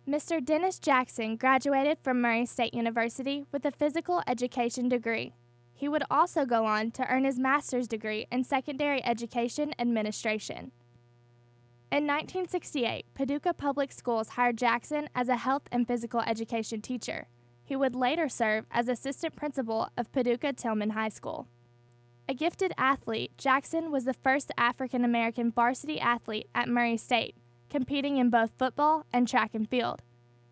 Mr. Dennis Jackson graduated from Murray State University with a physical education degree. He would also go on to earn his master's degree in secondary education administration. In 1968, Paducah Public Schools hired Jackson as a health and physical education teacher. He would later serve as assistant principal of Paducah Tilghman High School. A gifted athlete, Jackson was the first African-American varsity athlete at Murray State, competing in both football and track and field.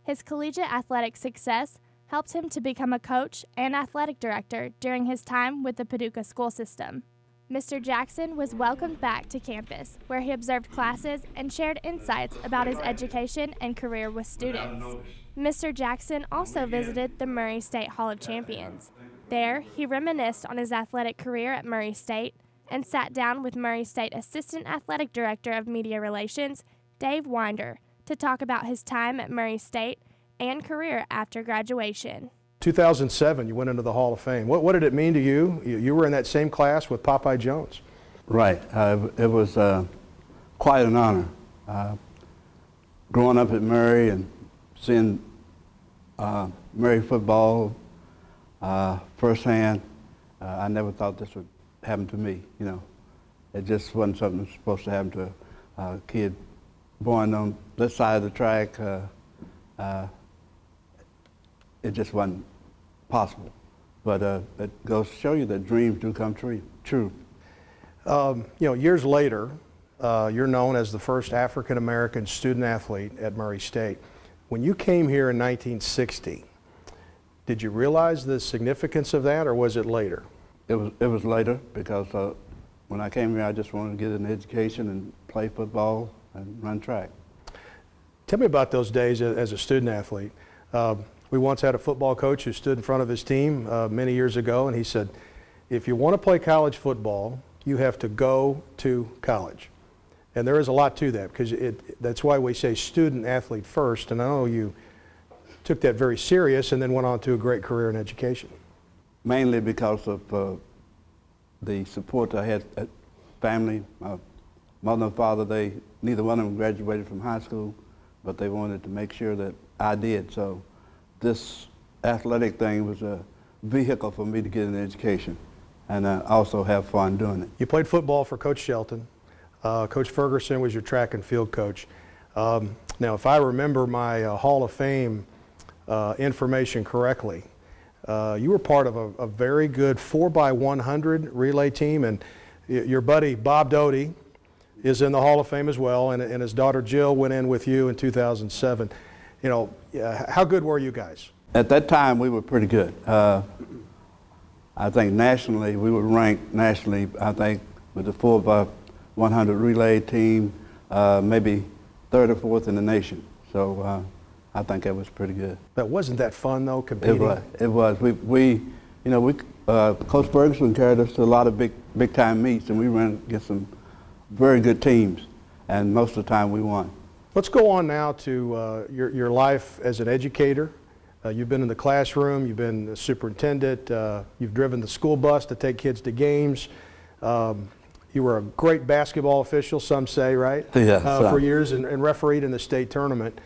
His collegiate athletic success helped him to become a coach and athletic director during his time with the Paducah school system. Mr. Jackson was welcomed back to campus, where he observed classes and shared insights about his education and career with students. Mr. Jackson also visited the Murray State Hall of Champions. There, he reminisced on his athletic career at Murray State and sat down with Murray State Assistant Athletic Director of Media Relations, Dave Winder, to talk about his time at Murray State and career after graduation. 2007, you went into the Hall of Fame. What did it mean to you? You were in that same class with Popeye Jones. Right. It was quite an honor. Growing up at Murray and seeing Murray football firsthand, I never thought this would happen to me. You know, it just wasn't something that was supposed to happen to a kid born on this side of the track. It just wasn't possible. But it goes to show you that dreams do come true. You know, years later, you're known as the first African-American student athlete at Murray State. When you came here in 1960, did you realize the significance of that, or was it later? It was later, because when I came here, I just wanted to get an education and play football and run track. Tell me about those days as a student athlete. We once had a football coach who stood in front of his team many years ago, and he said, if you want to play college football, you have to go to college. And there is a lot to that, because that's why we say student athlete first, and I know you took that very serious and then went on to a great career in education. Mainly because of the support I had at family. My mother and father, neither one of them graduated from high school, but they wanted to make sure that I did. So this athletic thing was a vehicle for me to get an education and also have fun doing it. You played football for Coach Shelton. Coach Ferguson was your track and field coach. Now, if I remember my Hall of Fame information correctly, you were part of a very good 4x100 relay team, and your buddy Bob Doty is in the Hall of Fame as well, and his daughter Jill went in with you in 2007. You know, how good were you guys? At that time, we were pretty good. I think nationally, we were ranked nationally, I think, with the 4x100 relay team, maybe third or fourth in the nation. So I think that was pretty good. But wasn't that fun though, competing? It was. Coach Ferguson carried us to a lot of big time meets, and we ran against some very good teams, and most of the time we won. Let's go on now to your life as an educator. You've been in the classroom, you've been the superintendent, you've driven the school bus to take kids to games. You were a great basketball official, some say, right? Yeah. For years, and refereed in the state tournament.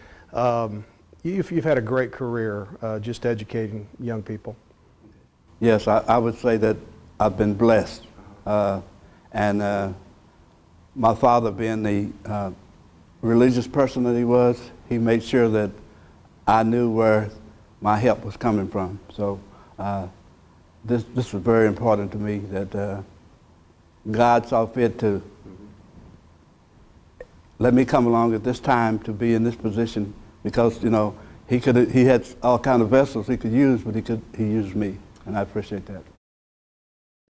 You've had a great career just educating young people. Yes, I would say that I've been blessed. And my father, being the religious person that he was, he made sure that I knew where my help was coming from. So this was very important to me, that God saw fit to let me come along at this time to be in this position, because, you know, he had all kind of vessels he could use, but he used me, and I appreciate that.